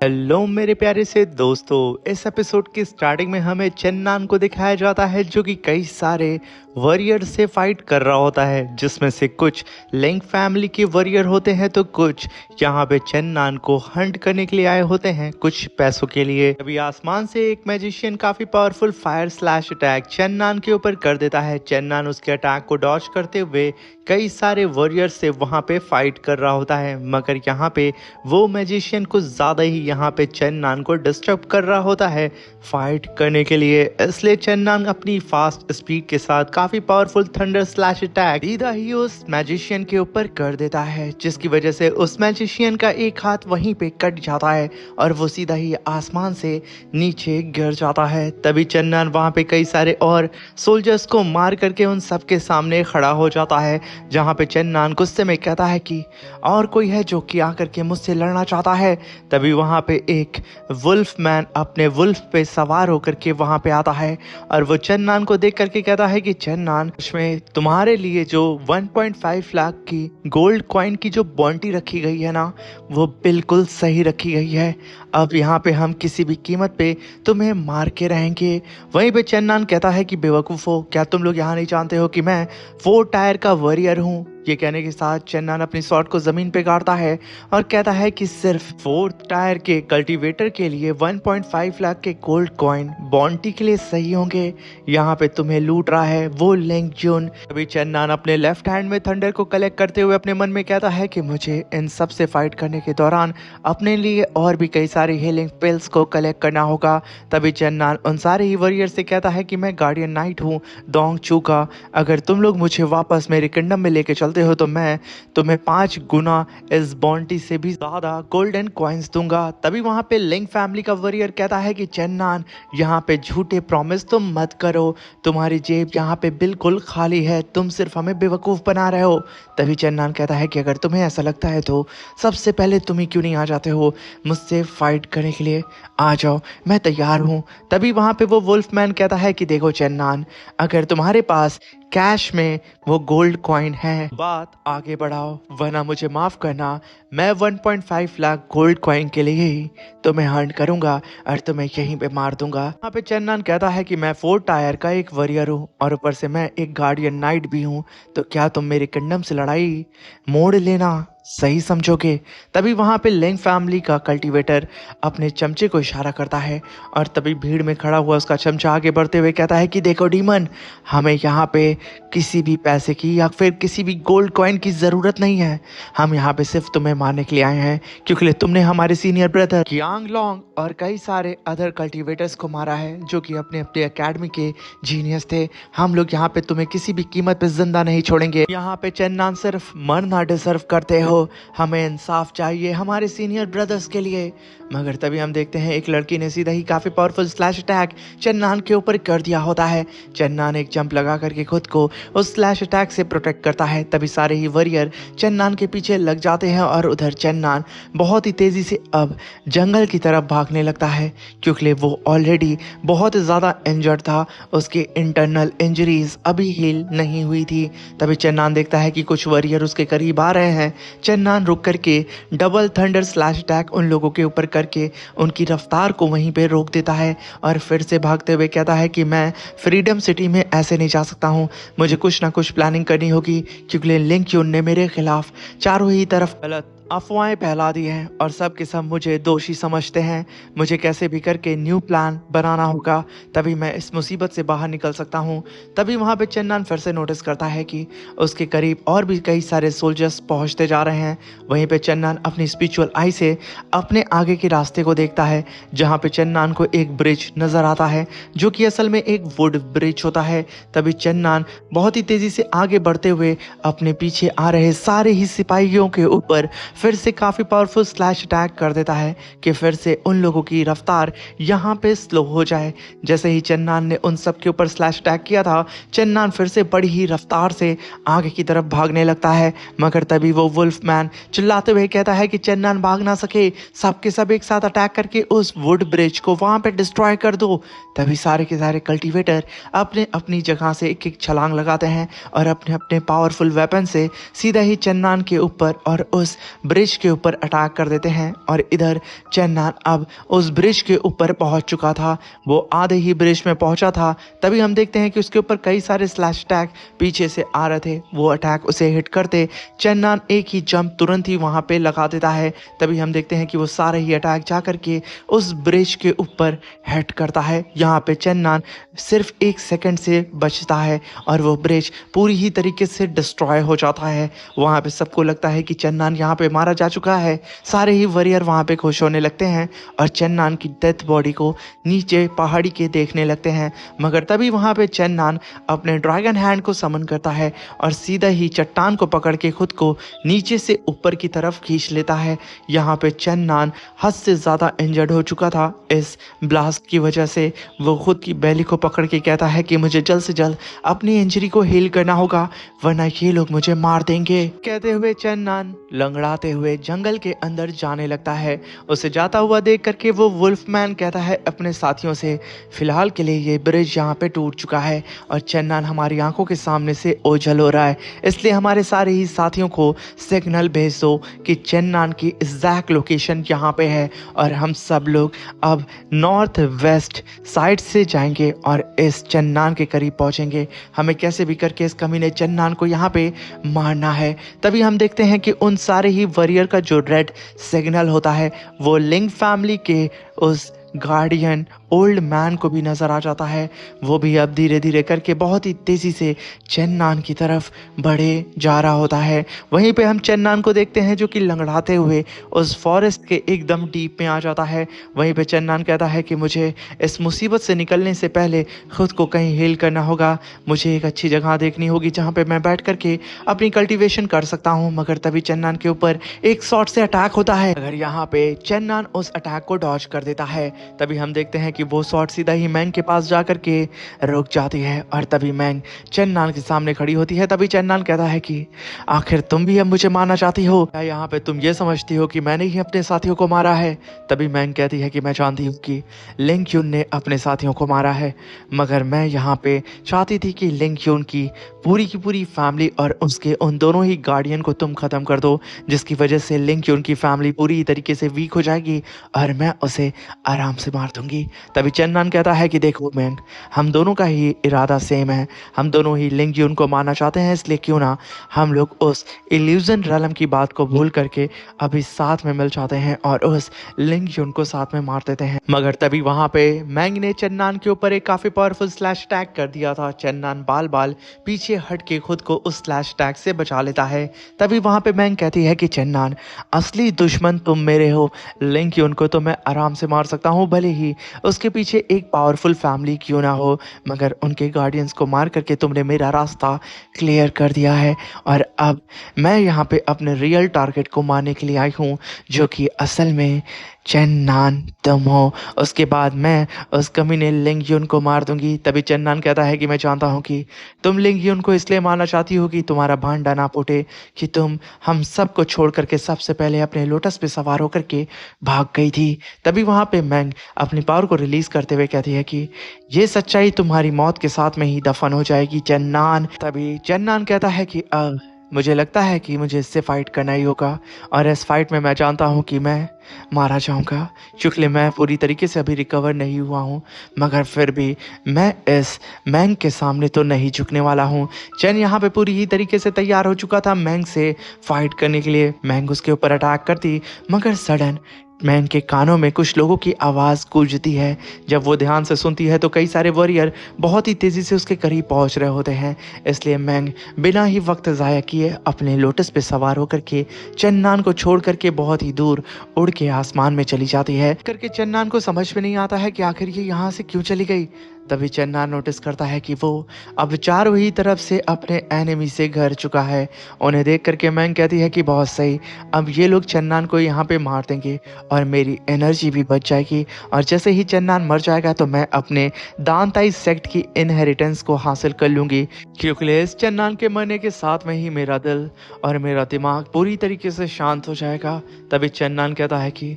Hello मेरे प्यारे से दोस्तों, इस एपिसोड की स्टार्टिंग में हमें चन्नान को दिखाया जाता है जो कि कई सारे वॉरियर से फाइट कर रहा होता है, जिसमें से कुछ लिंक फैमिली के वॉरियर होते हैं तो कुछ यहाँ पे चन्नान को हंट करने के लिए आए होते हैं कुछ पैसों के लिए। अभी आसमान से एक मैजिशियन काफी पावरफुल फायर स्लैश अटैक चन्नान के ऊपर कर देता है। चन्नान उसके अटैक को डॉज करते हुए कई सारे वॉरियर से वहां पे फाइट कर रहा होता है, मगर यहाँ पे वो मैजिशियन कुछ ज्यादा ही यहाँ पे चन्नान को डिस्टर्ब कर रहा होता है फाइट करने के लिए। इसलिए चन्नान अपनी फास्ट स्पीड के साथ काफी पावरफुल थंडर स्लैश अटैक सीधा ही उस मैजिशियन के ऊपर कर देता है, जिसकी वजह से उस मैजिशियन का एक हाथ वहीं पे कट जाता है और वो सीधा ही आसमान से नीचे गिर जाता है। तभी चन्नान वहां पे कई सारे और सोल्जर्स को मार करके उन सबके सामने खड़ा हो जाता है, जहां पे चन्नान गुस्से में कहता है कि और कोई है जो कि आकर के मुझसे लड़ना चाहता है। तभी वहां पे एक वुल्फ मैन अपने वुल्फ पे सवार होकर के वहां पे आता है और वो चन्नान को देख करके कहता है कि चन्नान, इसमें तुम्हारे लिए जो 1.5 लाख की गोल्ड कॉइन की जो बॉन्टी रखी गई है ना, वो बिल्कुल सही रखी गई है। अब यहाँ पे हम किसी भी कीमत पे तुम्हें मार के रहेंगे। वहीं पे चन्नान कहता है कि बेवकूफ़ो, क्या तुम लोग यहाँ नहीं जानते हो कि मैं 4 टायर का वॉरियर हूँ। ये कहने के साथ चन्नान अपनी शॉट को जमीन पे गाड़ता है और कहता है कि सिर्फ 4 टायर के कल्टीवेटर के लिए 1.5 लाख के गोल्ड कॉइन बॉन्टी के लिए सही होंगे। यहाँ पे तुम्हें लूट रहा है वो लिंक जून। अभी चन्नान अपने लेफ्ट हैंड में थंडर को कलेक्ट करते हुए अपने मन में कहता है कि मुझे इन सब से फाइट करने के दौरान अपने लिए और भी कई सारे हीलिंग पिल्स को कलेक्ट करना होगा। तभी चन्नान उन सारे ही वॉरियर से कहता है कि मैं गार्डियन नाइट हूँ डोंग चू का, अगर तुम लोग मुझे वापस मेरे किंगडम में लेके चलते हो तो मैं तुम्हें 5 गुना इस बॉन्टी से भी ज्यादा गोल्डन कॉइन्स दूंगा। तभी वहां पे लिंक फैमिली का वॉरियर कहता है कि चन्नान, यहाँ पे झूठे प्रॉमिस तुम मत करो, तुम्हारी जेब यहाँ पे बिल्कुल खाली है, तुम सिर्फ हमें बेवकूफ बना रहे हो। तभी चन्नान कहता है कि अगर तुम्हें ऐसा लगता है तो सबसे पहले तुम ही क्यों नहीं आ जाते हो मुझसे फाइट करने के लिए, आ जाओ, मैं तैयार हूँ। तभी वहां पे वो वुल्फ मैन कहता है कि देखो चन्नान, अगर तुम्हारे पास कैश में वो गोल्ड कॉइन है, बात आगे बढ़ाओ, वरना मुझे माफ करना, मैं 1.5 लाख गोल्ड कॉइन के लिए ही तुम्हें हंट करूंगा और तुम्हें यहीं पे मार दूंगा। यहाँ पे चन्नान कहता है कि मैं 4 टायर का एक वॉरियर हूँ और ऊपर से मैं एक गार्डियन नाइट भी हूँ, तो क्या तुम मेरे किंगडम से लड़ाई मोड़ लेना सही समझोगे। तभी वहां पे लिंक फैमिली का कल्टीवेटर अपने चमचे को इशारा करता है और तभी भीड़ में खड़ा हुआ उसका चमचा आगे बढ़ते हुए कहता है कि देखो डीमन, हमें यहाँ पे किसी भी पैसे की या फिर किसी भी गोल्ड कॉइन की ज़रूरत नहीं है, हम यहाँ पे सिर्फ तुम्हें मारने के लिए आए हैं क्योंकि तुमने हमारे सीनियर ब्रदर यांग लॉन्ग और कई सारे अदर कल्टीवेटर्स को मारा है जो कि अपने अपने एकेडमी के जीनियस थे। हम लोग यहाँ पे तुम्हें किसी भी कीमत पे जिंदा नहीं छोड़ेंगे। यहाँ पे चन्नान सिर्फ मरना डिजर्व करते हो, हमें इंसाफ चाहिए हमारे सीनियर ब्रदर्स के लिए। मगर तभी हम देखते हैं एक लड़की ने सीधा ही काफी पावरफुल स्लैश अटैक चन्नान के ऊपर कर दिया होता है। चन्नान एक जंप लगा करके खुद को उस स्लैश अटैक से प्रोटेक्ट करता है। तभी सारे ही वॉरियर चन्नान के पीछे लग जाते हैं और उधर चन्नान बहुत ही तेजी से अब जंगल की तरफ भागने लगता है क्योंकि वो ऑलरेडी बहुत ज्यादा इंजर्ड था, उसके इंटरनल इंजरीज अभी हील नहीं हुई थी। तभी चन्नान देखता है कि कुछ वॉरियर उसके करीब आ रहे हैं। चन्नान रुक करके डबल थंडर स्लैश अटैक उन लोगों के ऊपर करके उनकी रफ्तार को वहीं पे रोक देता है और फिर से भागते हुए कहता है कि मैं फ्रीडम सिटी में ऐसे नहीं जा सकता हूँ, मुझे कुछ ना कुछ प्लानिंग करनी होगी क्योंकि लिंक यून ने मेरे खिलाफ चारों ही तरफ गलत अफवाहें फैला दी हैं और सब के सब मुझे दोषी समझते हैं। मुझे कैसे भी करके न्यू प्लान बनाना होगा, तभी मैं इस मुसीबत से बाहर निकल सकता हूँ। तभी वहाँ पे चन्नान फिर से नोटिस करता है कि उसके करीब और भी कई सारे सोल्जर्स पहुँचते जा रहे हैं। वहीं पे चन्नान अपनी स्पिरिचुअल आई से अपने आगे के रास्ते को देखता है, जहाँ पे चन्नान को एक ब्रिज नजर आता है जो कि असल में एक वुड ब्रिज होता है। तभी चन्नान बहुत ही तेजी से आगे बढ़ते हुए अपने पीछे आ रहे सारे ही सिपाहियों के ऊपर फिर से काफी पावरफुल स्लैश अटैक कर देता है कि फिर से उन लोगों की रफ्तार यहाँ पे स्लो हो जाए। जैसे ही चन्नान ने उन सब के ऊपर स्लैश अटैक किया था, चन्नान फिर से बड़ी ही रफ्तार से आगे की तरफ भागने लगता है। मगर तभी वो वुल्फ मैन चिल्लाते हुए कहता है कि चन्नान भाग ना सके, सबके सब एक साथ अटैक करके उस वुड ब्रिज को वहां पे डिस्ट्रॉय कर दो। तभी सारे के सारे कल्टीवेटर अपने अपनी जगह से एक एक छलांग लगाते हैं और अपने अपने पावरफुल वेपन से सीधा ही चन्नान के ऊपर और उस ब्रिज के ऊपर अटैक कर देते हैं। और इधर चेन्नान अब उस ब्रिज के ऊपर पहुंच चुका था, वो आधे ही ब्रिज में पहुंचा था। तभी हम देखते हैं कि उसके ऊपर कई सारे स्लैश अटैक पीछे से आ रहे थे। वो अटैक उसे हिट करते चेन्नान एक ही जंप तुरंत ही वहां पे लगा देता है। तभी हम देखते हैं कि वो सारे ही अटैक जा करके उस ब्रिज के ऊपर हिट करता है। यहाँ पे चेन्नान सिर्फ 1 सेकंड से बचता है और वो ब्रिज पूरी ही तरीके से डिस्ट्रॉय हो जाता है। वहाँ पे सबको लगता है कि चेन्नान यहाँ पे मारा जा चुका है। सारे ही वॉरियर वहाँ पे खुश होने लगते हैं और चेन्नान की डेथ बॉडी को नीचे पहाड़ी के देखने लगते हैं। मगर तभी वहाँ पे चेन्नान अपने ड्रैगन हैंड को समन करता है और सीधा ही चट्टान को पकड़ के खुद को नीचे से ऊपर की तरफ खींच लेता है। यहाँ पे चेन्नान हद से ज़्यादा इंजर्ड हो चुका था इस ब्लास्ट की वजह से। वो खुद की बैली को पकड़ के कहता है कि मुझे जल्द से जल्द अपनी इंजरी को हील करना होगा, वरना ये लोग मुझे मार देंगे। कहते हुए चेन्नान लंगड़ाते हुए जंगल के अंदर जाने लगता है। उसे जाता हुआ देख करके वो वुल्फमैन कहता है अपने साथियों से, फिलहाल के लिए ये ब्रिज यहाँ पे टूट चुका है और चेन्नान हमारी आंखों के सामने से ओझल हो रहा है, इसलिए हमारे सारे ही साथियों को सिग्नल भेज दो कि चेन्नान की एग्जैक्ट लोकेशन यहाँ पे है और हम सब लोग अब नॉर्थ वेस्ट साइड से जाएंगे और इस चेन्नान के करीब पहुंचेंगे। हमें कैसे भी करके इस कमीने चेन्नान को यहाँ पे मारना है। तभी हम देखते हैं कि उन सारे ही वॉरियर का जो रेड सिग्नल होता है वो लिंग फैमिली के उस गार्डियन ओल्ड मैन को भी नज़र आ जाता है। वो भी अब धीरे धीरे करके बहुत ही तेज़ी से चेन्नान की तरफ बढ़े जा रहा होता है। वहीं पे हम चेन्नान को देखते हैं जो कि लंगड़ाते हुए उस फॉरेस्ट के एकदम डीप में आ जाता है। वहीं पे चेन्नान कहता है कि मुझे इस मुसीबत से निकलने से पहले खुद को कहीं हील करना होगा, मुझे एक अच्छी जगह देखनी होगी जहाँ पे मैं बैठ करके अपनी कल्टीवेशन कर सकता हूँ। मगर तभी चेन्नान के ऊपर एक शॉट से अटैक होता है। अगर यहाँ पे चेन्नान उस अटैक को डॉज कर देता है, तभी हम देखते हैं कि वो शॉट सीधा ही मैंग के पास जा करके रुक जाती है और तभी मैंग चेन्नान के सामने खड़ी होती है। तभी चेन्नान कहता है कि आखिर तुम भी अब मुझे मारना चाहती हो या यहाँ पे तुम ये समझती हो कि मैंने ही अपने साथियों को मारा है। तभी मैंग कहती है कि मैं जानती हूँ कि लिंग यून ने अपने साथियों को मारा है, मगर मैं यहाँ पे चाहती थी कि लिंग यून की पूरी फैमिली और उसके उन दोनों ही गार्डियन को तुम खत्म कर दो, जिसकी वजह से लिंग यून की फैमिली पूरी तरीके से वीक हो जाएगी और मैं उसे आराम से मार दूंगी। तभी चेन्नान कहता है कि देखो मैंग, हम दोनों का ही इरादा सेम है, हम दोनों ही लिंग यून को मारना चाहते हैं, इसलिए क्यों ना हम लोग उस इल्यूजन रलम की बात को भूल करके अभी साथ में मिल जाते हैं और उस लिंग यून को साथ में मार देते हैं। मगर तभी वहां पे मैंग ने चेन्नान के ऊपर एक काफी पावरफुल स्लैश अटैक कर दिया था। चेन्नान बाल बाल पीछे हट के खुद को उस स्लैश अटैक से बचा लेता है। तभी वहां पे मैंग कहती है कि चेन्नान, असली दुश्मन तुम मेरे हो, लिंग यून को तो मैं आराम से मार सकता हूँ, भले ही उसके पीछे एक पावरफुल फैमिली क्यों ना हो, मगर उनके गार्डियंस को मार करके तुमने मेरा रास्ता क्लियर कर दिया है और अब मैं यहाँ पे अपने रियल टारगेट को मारने के लिए आई हूँ, जो कि असल में चेन्नान तुम हो। उसके बाद मैं उस कमीने लिंग यून को मार दूंगी। तभी चेन्नान कहता है कि मैं जानता हूँ कि तुम लिंग यून को इसलिए मारना चाहती हो कि तुम्हारा भांडा ना फूटे कि तुम हम सबको छोड़ करके सबसे पहले अपने लोटस पे सवार होकर के भाग गई थी। तभी वहाँ पे मैंग अपनी पावर को रिलीज करते हुए कहती है कि ये सच्चाई तुम्हारी मौत के साथ में ही दफन हो जाएगी चेन्नान। तभी चेन्नान कहता है कि अब मुझे लगता है कि मुझे इससे फाइट करना ही होगा और इस फाइट में मैं जानता हूँ कि मैं मारा जाऊंगा, क्योंकि मैं पूरी तरीके से अभी रिकवर नहीं हुआ हूँ, मगर फिर भी मैं इस मैंग के सामने तो नहीं झुकने वाला हूँ। चैन यहाँ पे पूरी ही तरीके से तैयार हो चुका था मैंग से फाइट करने के लिए। मैंग उसके ऊपर अटैक करती, मगर सडन मैंग के कानों में कुछ लोगों की आवाज़ गूंजती है। जब वो ध्यान से सुनती है तो कई सारे वॉरियर बहुत ही तेज़ी से उसके करीब पहुंच रहे होते हैं, इसलिए मैंग बिना ही वक्त ज़ाया किए अपने लोटस पे सवार होकर के चेन्नान को छोड़ करके बहुत ही दूर उड़ के आसमान में चली जाती है। करके चेन्नान को समझ में नहीं आता है कि आखिर ये यहाँ से क्यों चली गई। तभी चेन्नान नोटिस करता है कि वो अब चारों ही तरफ से अपने एनिमी से घर चुका है। उन्हें देख करके मैंग कहती है कि बहुत सही, अब ये लोग चेन्नान को यहाँ पे मार देंगे और मेरी एनर्जी भी बच जाएगी, और जैसे ही चेन्नान मर जाएगा तो मैं अपने दानताई सेक्ट की इनहेरिटेंस को हासिल कर लूँगी, क्योंकि इस चेन्नान के मरने के साथ में ही मेरा दिल और मेरा दिमाग पूरी तरीके से शांत हो जाएगा। तभी चेन्नान कहता है कि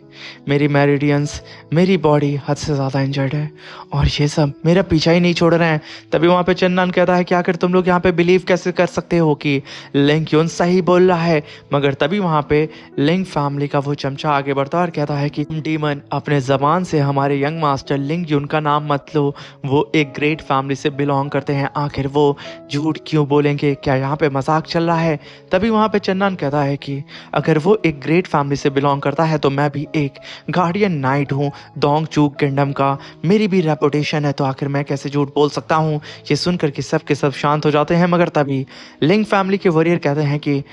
मेरी मेरिडियंस, मेरी बॉडी हद से ज़्यादा इंजर्ड है और ये सब मेरा मेरा पीछा ही नहीं छोड़ रहे हैं। तभी वहाँ पे चन्नान कहता है कि आखिर तुम लोग यहाँ पे बिलीव कैसे कर सकते हो कि लिंक यून सही बोल रहा है। मगर तभी वहाँ पे लिंक फैमिली का वो चमचा आगे बढ़ता है और कहता है कि डीमन अपने जबान से हमारे यंग मास्टर लिंक यून का नाम मत लो, वो एक ग्रेट फैमिली से बिलोंग करते हैं, आखिर वो झूठ क्यों बोलेंगे, क्या यहाँ पे मजाक चल रहा है। तभी वहाँ पे चन्नान कहता है कि अगर वो एक ग्रेट फैमिली से बिलोंग करता है तो मैं भी एक गार्डियन नाइट हूँ डोंग चूक किंगडम का, मेरी भी रेपुटेशन है, तो आखिर मैं कैसे झूठ बोल सकता हूँ। ये सुनकर के सब शांत हो जाते हैं। मगर तभी लिंक फैमिली के वॉरियर कहते हैं कि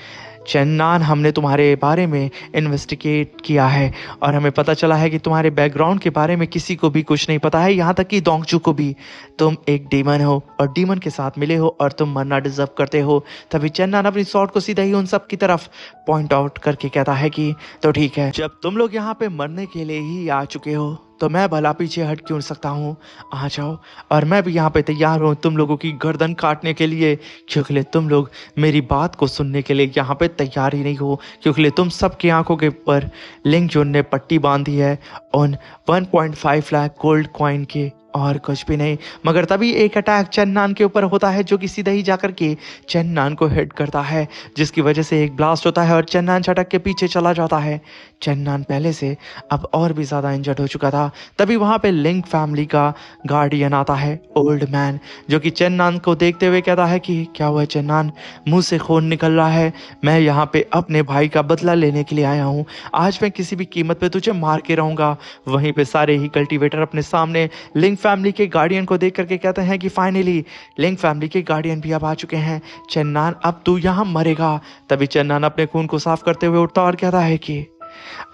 चन्नान, हमने तुम्हारे बारे में इन्वेस्टिगेट किया है और हमें पता चला है कि तुम्हारे बैकग्राउंड के बारे में किसी को भी कुछ नहीं पता है, यहाँ तक कि दोंगचू को भी। तुम एक डीमन हो और डीमन के साथ मिले हो और तुम मरना डिजर्व करते हो। तभी चन्नान अपनी शॉट को सीधा ही उन सब की तरफ पॉइंट आउट करके कहता है कि तो ठीक है, जब तुम लोग यहाँ पे मरने के लिए ही आ चुके हो तो मैं भला पीछे हट क्यों सकता हूँ, आ जाओ और मैं भी यहाँ पे तैयार हूँ तुम लोगों की गर्दन काटने के लिए, क्योंकि तुम लोग मेरी बात को सुनने के लिए यहाँ पे तैयार ही नहीं हो, क्योंकि तुम सबकी आंखों के ऊपर लिंक जोन ने पट्टी बांधी है उन 1.5 लाख गोल्ड कॉइन के, और कुछ भी नहीं। मगर तभी एक अटैक चन्नान के ऊपर होता है जो कि सीधा ही जाकर के चन्नान को हिट करता है, जिसकी वजह से एक ब्लास्ट होता है और चन्नान छटक के पीछे चला जाता है। चन्नान पहले से अब और भी ज़्यादा इंजर्ड हो चुका था। तभी वहाँ पे लिंक फैमिली का गार्डियन आता है, ओल्ड मैन, जो कि चन्नान को देखते हुए कहता है कि क्या हुआ चन्नान, मुंह से खून निकल रहा है, मैं यहाँ पे अपने भाई का बदला लेने के लिए आया हूँ, आज मैं किसी भी कीमत पे तुझे मार के रहूँगा। वहीं पे सारे ही कल्टीवेटर अपने सामने लिंक फैमिली के गार्डियन को देख करके कहते हैं कि फाइनली लिंक फैमिली के गार्डियन भी अब आ चुके हैं, चन्नान अब तू यहाँ मरेगा। तभी चन्नान अपने खून को साफ करते हुए उठता और कहता है कि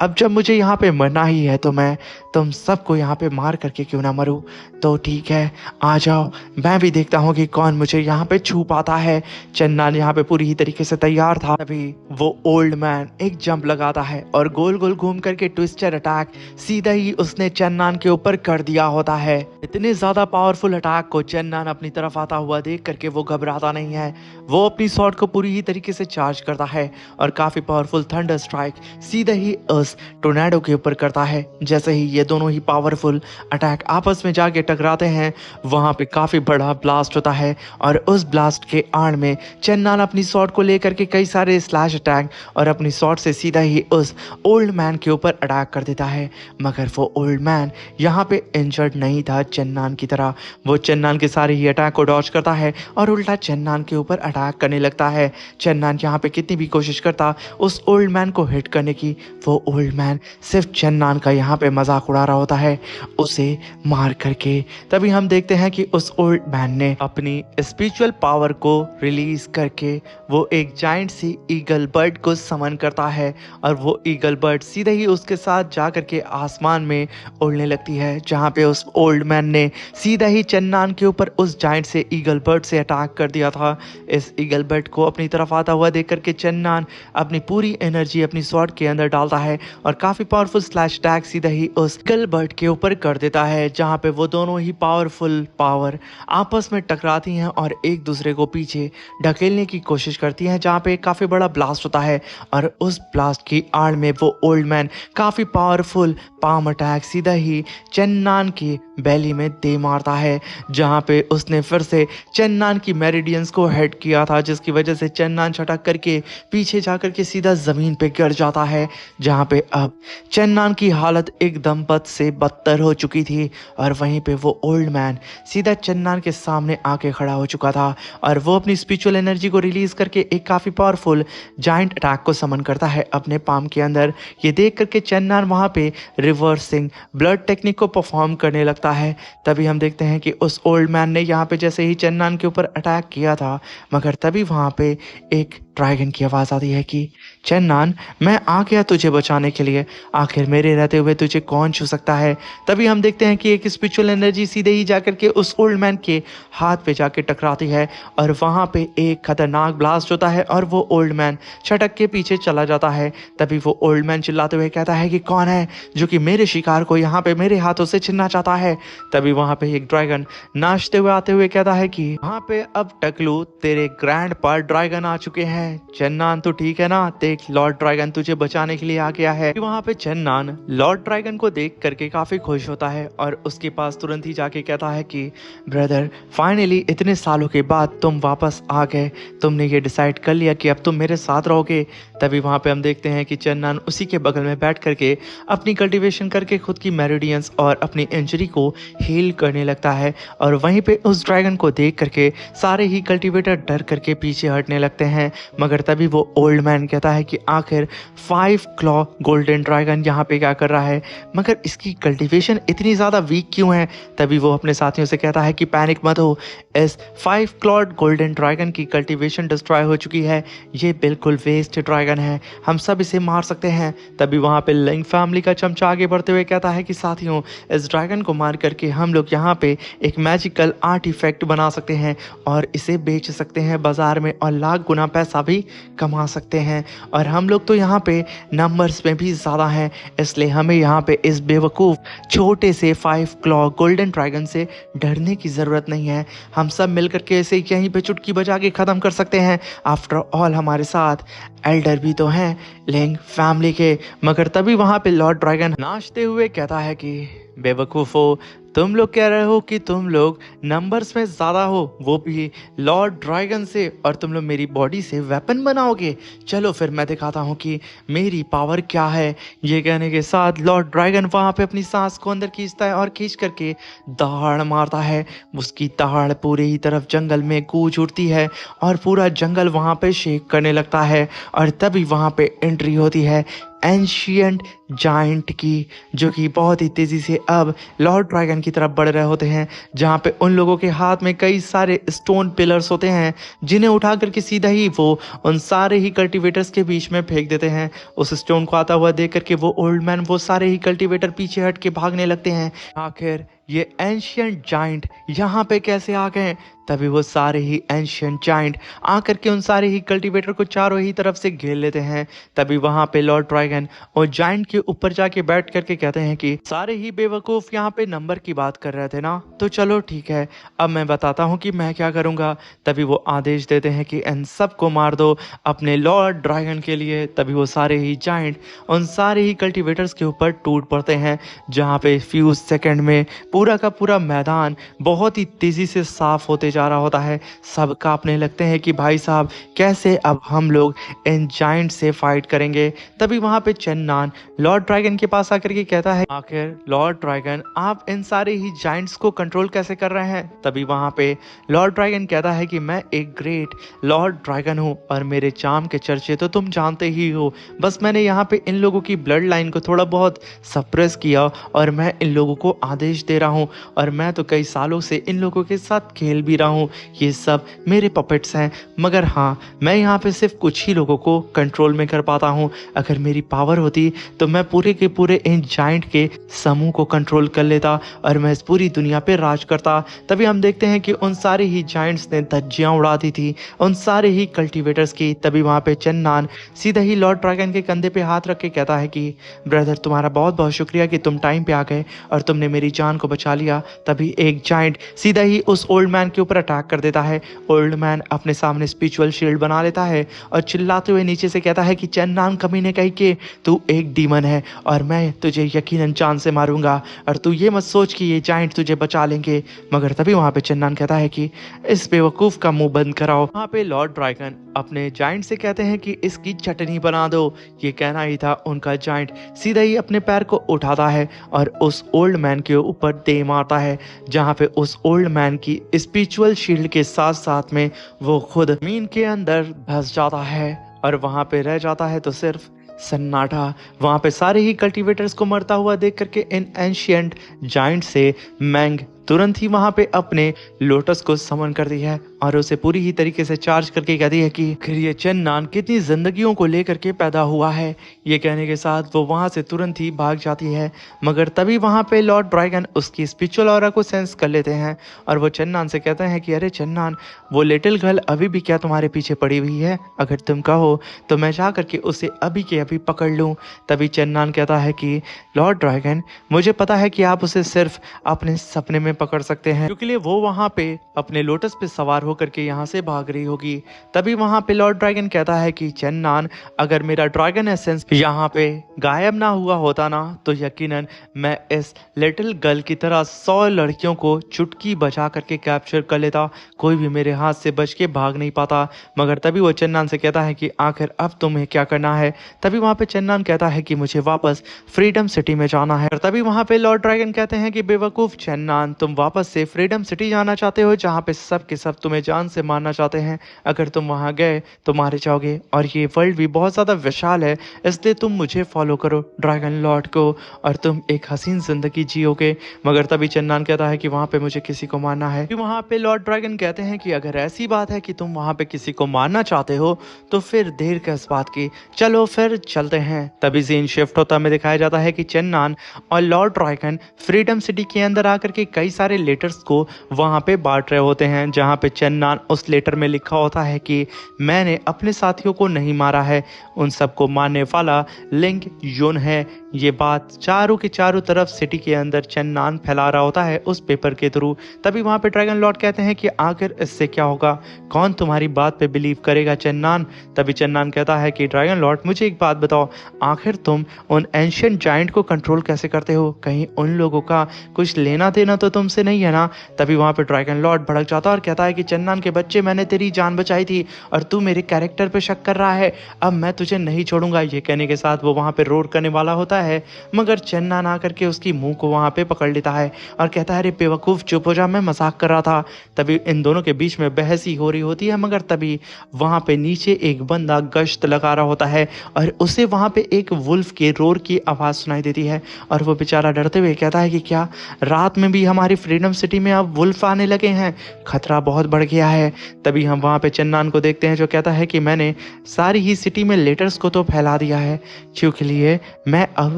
अब जब मुझे यहाँ पे मरना ही है तो मैं तुम सबको यहाँ पे मार करके क्यों ना मरूं, तो ठीक है आ जाओ, मैं भी देखता हूँ कि कौन मुझे यहाँ पे छू पाता है। चन्नान यहाँ पे पूरी ही तरीके से तैयार था। तभी वो ओल्ड मैन एक जंप लगाता है और गोल गोल घूम करके ट्विस्टर अटैक सीधा ही उसने चन्नान के ऊपर कर दिया होता है। इतने ज्यादा पावरफुल अटैक को चन्नान अपनी तरफ आता हुआ देख करके वो घबराता नहीं है, वो अपनी शॉट को पूरी ही तरीके से चार्ज करता है और काफी पावरफुल थंडर स्ट्राइक सीधा ही उस टोर्नेडो के ऊपर करता है। जैसे ही ये दोनों ही पावरफुल अटैक आपस में जाके टकराते हैं, वहां पे काफी बड़ा ब्लास्ट होता है और उस ब्लास्ट के आड़ में चन्नान अपनी शॉट को लेकर के कई सारे स्लैश अटैक और अपनी शॉट से सीधा ही उस ओल्ड मैन के ऊपर अटैक कर देता है। मगर वो ओल्ड मैन यहाँ पे इंजर्ड नहीं था चन्नान की तरह, वो चन्नान के सारे ही अटैक को डॉज करता है और उल्टा चन्नान के ऊपर अटैक करने लगता है। चन्नान यहाँ पे कितनी भी कोशिश करता उस ओल्ड मैन को हिट करने की, वो ओल्ड मैन सिर्फ चन्नान का यहाँ पे मजाक उड़ा रहा होता है उसे मार करके। तभी हम देखते हैं कि उस ओल्ड मैन ने अपनी स्पिरिचुअल पावर को रिलीज करके वो एक जाइंट सी ईगल बर्ड को समन करता है और वो ईगल बर्ड सीधे ही उसके साथ जा करके आसमान में उड़ने लगती है, जहाँ पे उस ओल्ड मैन ने सीधा ही चन्नान के ऊपर उस जाइंट से ईगल बर्ड से अटैक कर दिया था। इस ईगल बर्ड को अपनी तरफ आता हुआ देख करके चन्नान अपनी पूरी एनर्जी अपनी स्वॉर्ड के अंदर डालता है और काफी पावरफुल स्लैश अटैक सीधा ही उस ईगल बर्ड के ऊपर कर देता है, जहाँ पे वो दोनों ही पावरफुल पावर आपस में टकराती हैं और एक दूसरे को पीछे ढकेलने की कोशिश करती हैं, जहाँ पे काफी बड़ा ब्लास्ट होता है और उस ब्लास्ट की आड़ में वो ओल्ड मैन काफी पावरफुल पाम अटैक सीधा ही चन्नान की बैली में दे मारता है, जहाँ पे उसने फिर से चन्नान की मेरिडियंस को हिट किया था, जिसकी वजह से चन्नान छटक करके पीछे जाकर के सीधा जमीन पे गिर जाता है, जहाँ पे अब चन्नान की हालत एकदम बद से बदतर हो चुकी थी। और वहीं पे वो ओल्ड मैन सीधा चन्नान के सामने आके खड़ा हो चुका था और वो अपनी स्पिरिचुअल एनर्जी को रिलीज करके एक काफी पावरफुल जाइंट अटैक को समन करता है अपने पाम के अंदर। ये देख करके चन्नान वहाँ पे रिवर्सिंग ब्लड टेक्निक को परफॉर्म करने लगता है। तभी हम देखते हैं कि उस ओल्ड मैन ने यहाँ पे जैसे ही चन्नान के ऊपर अटैक किया था, मगर तभी वहाँ पे एक ड्रैगन की आवाज़ आती है कि चन्नान, मैं आ गया तुझे बचाने के लिए, आखिर मेरे रहते हुए तुझे कौन छू सकता है। तभी हम देखते हैं कि एक स्पिरिचुअल एनर्जी सीधे ही जाकर के उस ओल्ड मैन के हाथ पे जाके टकराती है और वहाँ पे एक खतरनाक ब्लास्ट होता है और वो ओल्ड मैन छटक के पीछे चला जाता है। तभी वो ओल्ड मैन चिल्लाते हुए कहता है कि कौन है जो कि मेरे शिकार को यहाँ पे मेरे हाथों से छीनना चाहता है। तभी वहाँ पे एक ड्रैगन नाचते हुए आते हुए कहता है कि वहाँ पे अब टकलू तेरे ग्रैंड पर ड्रैगन आ चुके हैं। चन्नान तो ठीक है ना, देख देख, लॉर्ड ड्रैगन तुझे बचाने के लिए आ गया है। वहाँ पे चन्नान लॉर्ड ड्रैगन को देख करके काफी खुश होता है और उसके पास तुरंत ही जाके कहता है कि ब्रदर, फाइनली इतने सालों के बाद तुम वापस आ गए, तुमने ये डिसाइड कर लिया कि अब तुम मेरे साथ रहोगे। तभी वहाँ पे हम देखते हैं कि चन्नान उसी के बगल में बैठ करके अपनी कल्टीवेशन करके खुद की मेरिडियंस और अपनी इंजरी को हील करने लगता है। और वहीं पे उस ड्रैगन को देख करके सारे ही कल्टीवेटर डर करके पीछे हटने लगते हैं। मगर तभी वो ओल्ड मैन कहता है कि आखिर 5 क्लॉ गोल्डन ड्रैगन यहाँ पे क्या कर रहा है, मगर इसकी कल्टीवेशन इतनी ज़्यादा वीक क्यों है। तभी वो अपने साथियों से कहता है कि पैनिक मत हो, इस 5 क्लॉड गोल्डन ड्रैगन की कल्टीवेशन डिस्ट्रॉय हो चुकी है, ये बिल्कुल वेस्ट ड्रैगन है, हम सब इसे मार सकते हैं। तभी वहाँ पे लिंक फैमिली का चमचा आगे बढ़ते हुए कहता है कि साथियों, इस ड्रैगन को मार करके हम लोग यहाँ पे एक मैजिकल आर्टिफैक्ट बना सकते हैं और इसे बेच सकते हैं बाजार में और लाख गुना पैसा भी कमा सकते हैं। और हम लोग तो यहाँ पे नंबर्स में भी ज़्यादा हैं, इसलिए हमें यहाँ पे इस बेवकूफ़ छोटे से 5 क्लॉ गोल्डन ड्रैगन से डरने की ज़रूरत नहीं है। हम सब मिलकर के इसे यहीं पे चुटकी बजा के ख़त्म कर सकते हैं। आफ्टर ऑल हमारे साथ एल्डर भी तो हैं लिंक फैमिली के। मगर तभी वहाँ पे लॉर्ड ड्रैगन नाचते हुए कहता है कि बेवकूफ़ो, तुम लोग कह रहे हो कि तुम लोग नंबर्स में ज़्यादा हो, वो भी लॉर्ड ड्रैगन से, और तुम लोग मेरी बॉडी से वेपन बनाओगे। चलो फिर मैं दिखाता हूँ कि मेरी पावर क्या है। ये कहने के साथ लॉर्ड ड्रैगन वहाँ पे अपनी सांस को अंदर खींचता है और खींच करके दहाड़ मारता है। उसकी दहाड़ पूरे ही तरफ जंगल में गूंज उठती है और पूरा जंगल वहाँ पे शेक करने लगता है। और तभी वहाँ पे एंट्री होती है एंशिएंट जाइंट की, जो कि बहुत ही तेज़ी से अब लॉर्ड ड्रैगन की तरफ बढ़ रहे होते हैं। जहाँ पे उन लोगों के हाथ में कई सारे स्टोन पिलर्स होते हैं, जिन्हें उठा करके सीधा ही वो उन सारे ही कल्टीवेटर्स के बीच में फेंक देते हैं। उस स्टोन को आता हुआ देख करके वो ओल्ड मैन, वो सारे ही कल्टीवेटर पीछे हट के भागने लगते हैं। आखिर ये एंशिएंट जाइंट यहाँ पे कैसे आ गए। तभी वो सारे ही एंशिएंट जाइंट आकर के उन सारे ही कल्टीवेटर को चारों ही तरफ से घेर लेते हैं। तभी वहाँ पे लॉर्ड ड्रैगन और जाइंट के ऊपर जाके बैठ करके कहते हैं कि सारे ही बेवकूफ़ यहाँ पे नंबर की बात कर रहे थे ना, तो चलो ठीक है, अब मैं बताता हूँ कि मैं क्या करूँगा। तभी वो आदेश देते हैं कि इन सबको मार दो अपने लॉर्ड ड्रैगन के लिए। तभी वो सारे ही जाइंट उन सारे ही कल्टीवेटर्स के ऊपर टूट पड़ते हैं, जहाँ पे फ्यूज सेकेंड में पूरा का पूरा मैदान बहुत ही तेज़ी से साफ होते जा रहा होता है। सब कांपने लगते हैं कि भाई साहब, कैसे अब हम लोग इन जाइंट से फाइट करेंगे। तभी वहाँ पे चन्नान लॉर्ड ड्रैगन के पास आकर के कहता है, आखिर लॉर्ड ड्रैगन, आप इन सारे ही जाइंट्स को कंट्रोल कैसे कर रहे हैं। तभी वहाँ पे लॉर्ड ड्रैगन कहता है कि मैं एक ग्रेट लॉर्ड ड्रैगन हूँ और मेरे चार्म के चर्चे तो तुम जानते ही हो। बस मैंने यहाँ पे इन लोगों की ब्लड लाइन को थोड़ा बहुत सप्रेस किया और मैं इन लोगों को आदेश दे रहा हूँ, और मैं तो कई सालों से इन लोगों के साथ खेल भी रहा हूँ। ये सब मेरे पपेट्स हैं, मगर हाँ, मैं यहाँ पे सिर्फ कुछ ही लोगों को कंट्रोल में कर पाता हूँ। अगर मेरी पावर होती तो मैं पूरे के पूरे इन जाइंट के समूह को कंट्रोल कर लेता और मैं इस पूरी दुनिया पे राज करता। तभी हम देखते हैं कि उन सारे ही जाइंट्स ने धज्जियाँ उड़ा दी थी उन सारे ही कल्टीवेटर्स की। तभी वहाँ पे चन्नान सीधा ही लॉर्ड ड्रैगन के कंधे पे हाथ रख के कहता है कि ब्रदर, तुम्हारा बहुत बहुत शुक्रिया कि तुम टाइम पे आ गए और तुमने मेरी जान को बचा लिया। तभी एक जाइंट सीधा ही उस ओल्ड मैन के ऊपर अटैक कर देता है। ओल्ड मैन अपने सामने स्पिरिचुअल शील्ड बना लेता है और चिल्लाते हुए नीचे से कहता है कि चन्नान कमीने कहीं के, तू एक डीमन है और मैं तुझे यकीनन जान से मारूंगा, और तू ये मत सोच कि ये जाइंट तुझे बचा लेंगे। मगर तभी वहाँ पे चन्नान कहता है कि इस बेवकूफ़ का मुंह बंद कराओ। वहाँ पे लॉर्ड ड्रैगन अपने जाइंट से कहते हैं कि इसकी चटनी बना दो। ये कहना ही था उनका जाइंट सीधा ही अपने पैर को उठाता है और उस ओल्ड मैन के ऊपर दे मारता है, जहाँ पे उस ओल्ड मैन की स्पिरिचुअल शील्ड के साथ साथ में वो खुद जमीन के अंदर धंस जाता है और वहाँ पे रह जाता है तो सिर्फ सन्नाटा। वहाँ पे सारे ही कल्टीवेटर्स को मरता हुआ देख करके इन एंशिएंट जाइंट से मैंग तुरंत ही वहाँ पे अपने लोटस को समन कर दी है और उसे पूरी ही तरीके से चार्ज करके कहती है कि फिर ये चन्नान कितनी जिंदगियों को लेकर के पैदा हुआ है। ये कहने के साथ वो वहाँ से तुरंत ही भाग जाती है। मगर तभी वहाँ पे लॉर्ड ड्रैगन उसकी स्पिरिचुअल ऑरा को सेंस कर लेते हैं और वो चन्नान से कहते हैं कि अरे चन्नान, वो लिटिल गर्ल अभी भी क्या तुम्हारे पीछे पड़ी हुई है? अगर तुम कहो तो मैं जा करके उसे अभी के अभी पकड़ लूँ। तभी चन्नान कहता है कि लॉर्ड ड्रैगन, मुझे पता है कि आप उसे सिर्फ अपने सपने में पकड़ सकते हैं, क्योंकि लिए वो वहाँ पे अपने लोटस पे सवार होकर के यहाँ से भाग रही होगी। तभी वहाँ पे लॉर्ड ड्रैगन कहता है कि चेन्नन, अगर मेरा ड्रैगन एसेंस यहाँ पे गायब ना हुआ होता ना, तो यकीनन मैं इस लिटिल गर्ल की तरह 100 लड़कियों को चुटकी बजा करके कैप्चर कर लेता, कोई भी मेरे हाथ से बच के भाग नहीं पाता। मगर तभी वो चेन्नन से कहता है कि आखिर अब तुम्हें क्या करना है। तभी वहाँ पे चेन्नन कहता है कि मुझे वापस फ्रीडम सिटी में जाना है। और तभी वहाँ पे लॉर्ड ड्रैगन कहते हैं कि बेवकूफ चेन्नन, तुम वापस से फ्रीडम सिटी जाना चाहते हो जहाँ पे सब के सब तुम्हें जान से मारना चाहते हैं। अगर तुम वहाँ गए तो मारे जाओगे, और ये वर्ल्ड भी बहुत ज़्यादा विशाल है, इसलिए तुम मुझे फॉलो करो ड्रैगन लॉर्ड को, और तुम एक हसीन जिंदगी जियोगे। मगर तभी चेन्नन कहता है कि वहाँ पे मुझे किसी को मारना है। वहाँ पे लॉर्ड ड्रैगन कहते हैं कि अगर ऐसी बात है कि तुम वहाँ पे किसी को मारना चाहते हो तो फिर देर किस बात की, चलो फिर चलते हैं। तभी सीन शिफ्ट होता हमें दिखाया जाता है कि चेन्नन और लॉर्ड ड्रैगन फ्रीडम सिटी के अंदर आकर के कई सारे लेटर्स को वहाँ पे बांट रहे होते हैं, जहाँ पे चेन्नन उस लेटर में लिखा होता है कि मैंने अपने साथियों को नहीं मारा है, उन सबको मारने वाला लिंग युन है। ये बात चारों के चारों तरफ सिटी के अंदर चेन्नन फैला रहा होता है उस पेपर के थ्रू। तभी वहाँ पे ड्रैगन लॉर्ड कहते हैं कि आखिर इससे क्या होगा, कौन तुम्हारी बात पे बिलीव करेगा चेन्नन। तभी चेन्नन कहता है कि ड्रैगन लॉर्ड, मुझे एक बात बताओ, आखिर तुम उन एंशिएंट जायंट को कंट्रोल कैसे करते हो, कहीं उन लोगों का कुछ लेना देना तो तुमसे नहीं है ना। तभी वहाँ पे ड्रैगन लॉर्ड भड़क जाता है और कहता है कि चेन्नन के बच्चे, मैंने तेरी जान बचाई थी और तू मेरे कैरेक्टर पे शक कर रहा है, अब मैं तुझे नहीं छोड़ूंगा। ये कहने के साथ वो वहाँ पे रोड करने वाला होता है, मगर चेन्नन आकर के उसकी मुंह को वहाँ पे पकड़ लेता है और कहता है, अरे बेवकूफ चुप हो जा, मैं मजाक कर रहा था। तभी इन दोनों के बीच में बहस ही हो रही होती है, मगर तभी वहाँ पे नीचे एक बंदा गश्त लगा रहा होता है और उसे वहाँ पे एक वुल्फ के रोर की आवाज़ सुनाई देती है, और वो बेचारा डरते हुए कहता है कि क्या रात में भी हमारी फ्रीडम सिटी में अब वुल्फ आने लगे हैं, खतरा बहुत बढ़ गया है। तभी हम वहाँ पे चेन्नन को देखते हैं जो कहता है कि मैंने सारी ही सिटी में लेटर्स को तो फैला दिया है, क्योंकि लिए मैं अब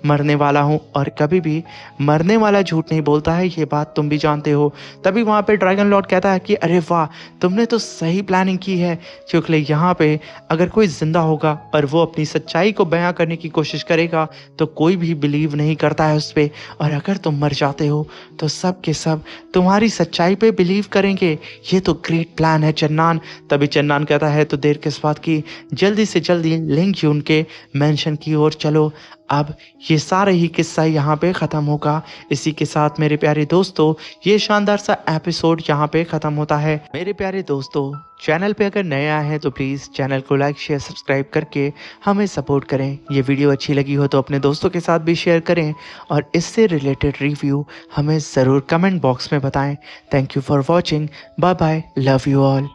मरने वाला हूँ, और कभी भी मरने वाला झूठ नहीं बोलता है, ये बात तुम भी जानते हो। तभी वहाँ पे ड्रैगन लॉर्ड कहता है कि अरे वाह, तुमने तो सही प्लानिंग की है, क्योंकि यहाँ पे अगर कोई जिंदा होगा और वो अपनी सच्चाई को बयां करने की कोशिश करेगा तो कोई भी बिलीव नहीं करता है उस पर, और अगर तुम मर जाते हो तो सब के सब तुम्हारी सच्चाई पे बिलीव करेंगे। ये तो ग्रेट प्लान है चेन्नन। तभी चेन्नन कहता है, तो देर किस बात की, जल्दी से जल्दी लिंग यून के मेंशन की ओर चलो, अब ये सारा ही किस्सा यहाँ पे ख़त्म होगा। इसी के साथ मेरे प्यारे दोस्तों, ये शानदार सा एपिसोड यहाँ पे ख़त्म होता है। मेरे प्यारे दोस्तों, चैनल पे अगर नए आए हैं तो प्लीज़ चैनल को लाइक शेयर सब्सक्राइब करके हमें सपोर्ट करें। ये वीडियो अच्छी लगी हो तो अपने दोस्तों के साथ भी शेयर करें, और इससे रिलेटेड रिव्यू हमें ज़रूर कमेंट बॉक्स में बताएं। Thank you for watching, bye bye, love you all.